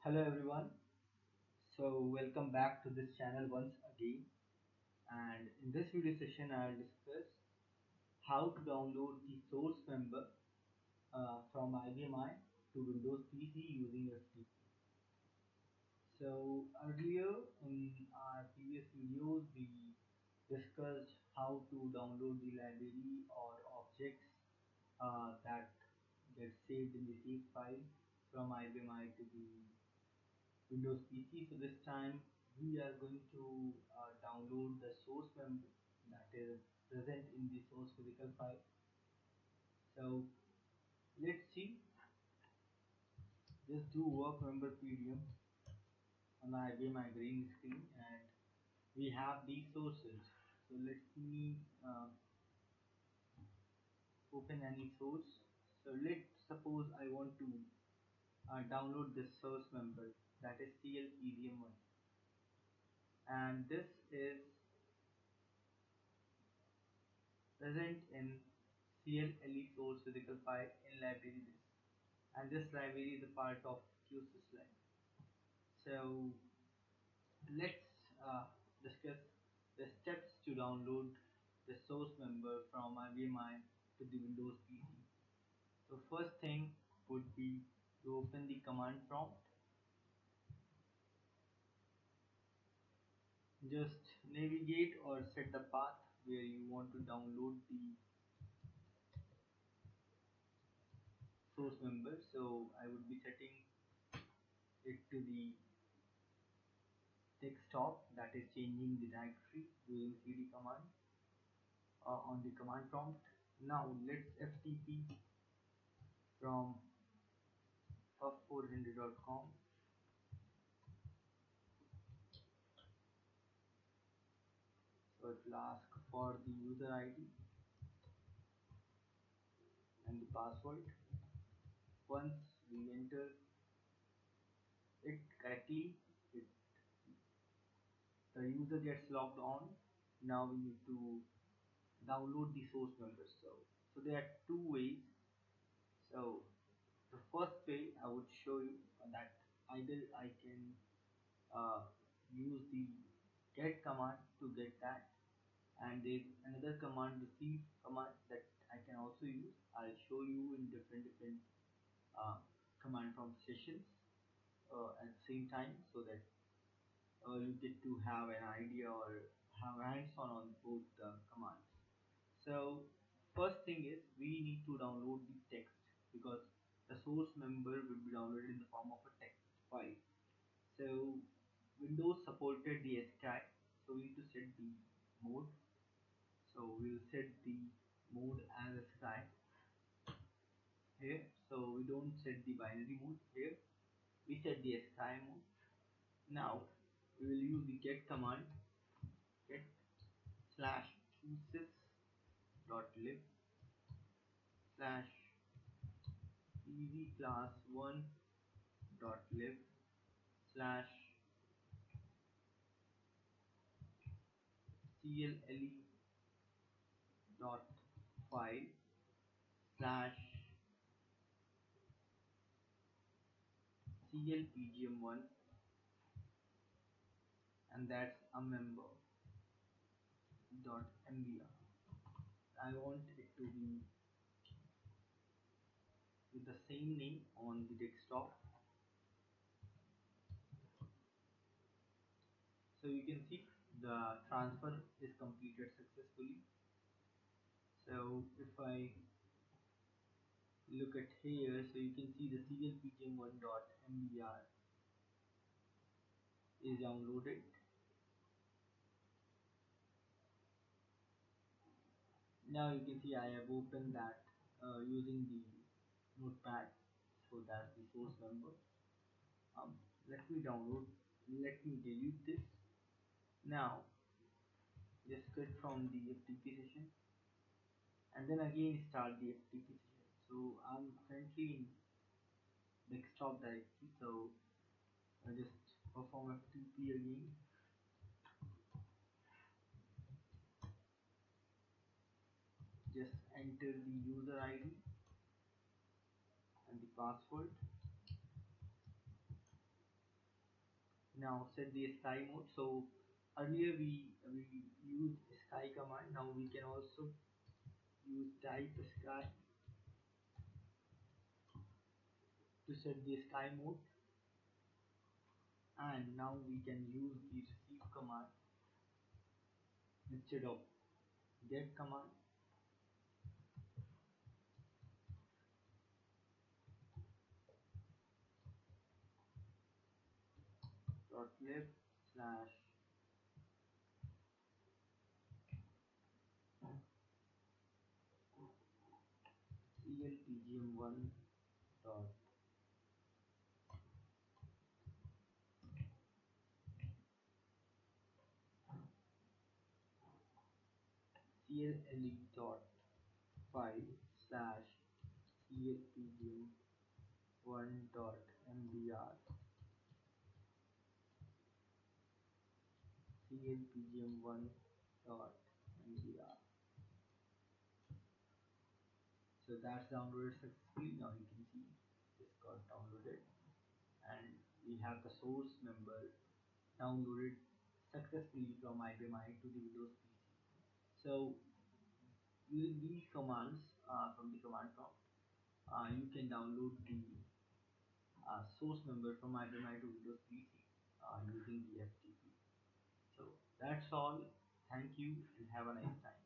Hello everyone. So welcome back to this channel once again, and in this video session I'll discuss how to download the source member from IBMI to Windows PC using FTP. So earlier in our previous videos we discussed how to download the library or objects that get saved in the save file from IBMI to the Windows PC. So this time we are going to download the source member that is present in the source physical file. So let's see. Just do work member PDM on IBM green screen, and we have these sources. So let me open any source. So let's suppose I want to download this source member, that is CLPDM1, and this is present in CLLE source physical file in library list, and this library is a part of QSysLine. So let's discuss the steps to download the source member from IBMI to the Windows PC. So first thing would be to open the command prompt. Just navigate or set the path where you want to download the source member. So I would be setting it to the desktop, that is changing the directory using cd command on the command prompt. Now let's FTP from puff400.com. So it will ask for the user ID and the password. Once we enter it correctly, it, the user gets logged on. Now we need to download the source member. So there are two ways. So the first way I would show you that either I can uh, use the get command to get that, and there's another command, receive command, that I can also use. I'll show you in different uh, command prompt sessions at the same time, so that you get to have an idea or have hands-on on both the commands. So first thing is we need to download the text, because the source member will be downloaded in the form of a text file. So Windows supported the ASCII, so we need to set the mode. So we'll set the mode as ASCII here. So we don't set the binary mode here. We set the ASCII mode. Now we will use the get command, get slash qsys.lib slash easyclass1.lib slash clle dot file slash clpgm1, and that's a member dot mbr. I want it to be with the same name on the desktop. So you can see the transfer is completed successfully. So if I look at here, so you can see the clpgm1.mbr is downloaded. Now you can see I have opened that using the notepad, so that's the source member. Let me download, let me delete this. Now just quit from the FTP session and then again start the FTP session. So I'm currently in desktop directory, so I just perform FTP again. Just enter the user ID and the password. Now set the sky mode. So earlier we used sky command. Now we can also use type sky to set the sky mode, and now we can use the receive command instead of get command. Dot left slash clpgm1 dot clle dot file slash clpgm1 dot mbr clpgm1 dot mbr. So that's downloaded successfully. Now you can see this got downloaded, and we have the source member downloaded successfully from IBMI to the Windows PC. So using these commands from the command prompt, you can download the source member from IBMI to Windows PC using the FTP. So that's all. Thank you and have a nice time.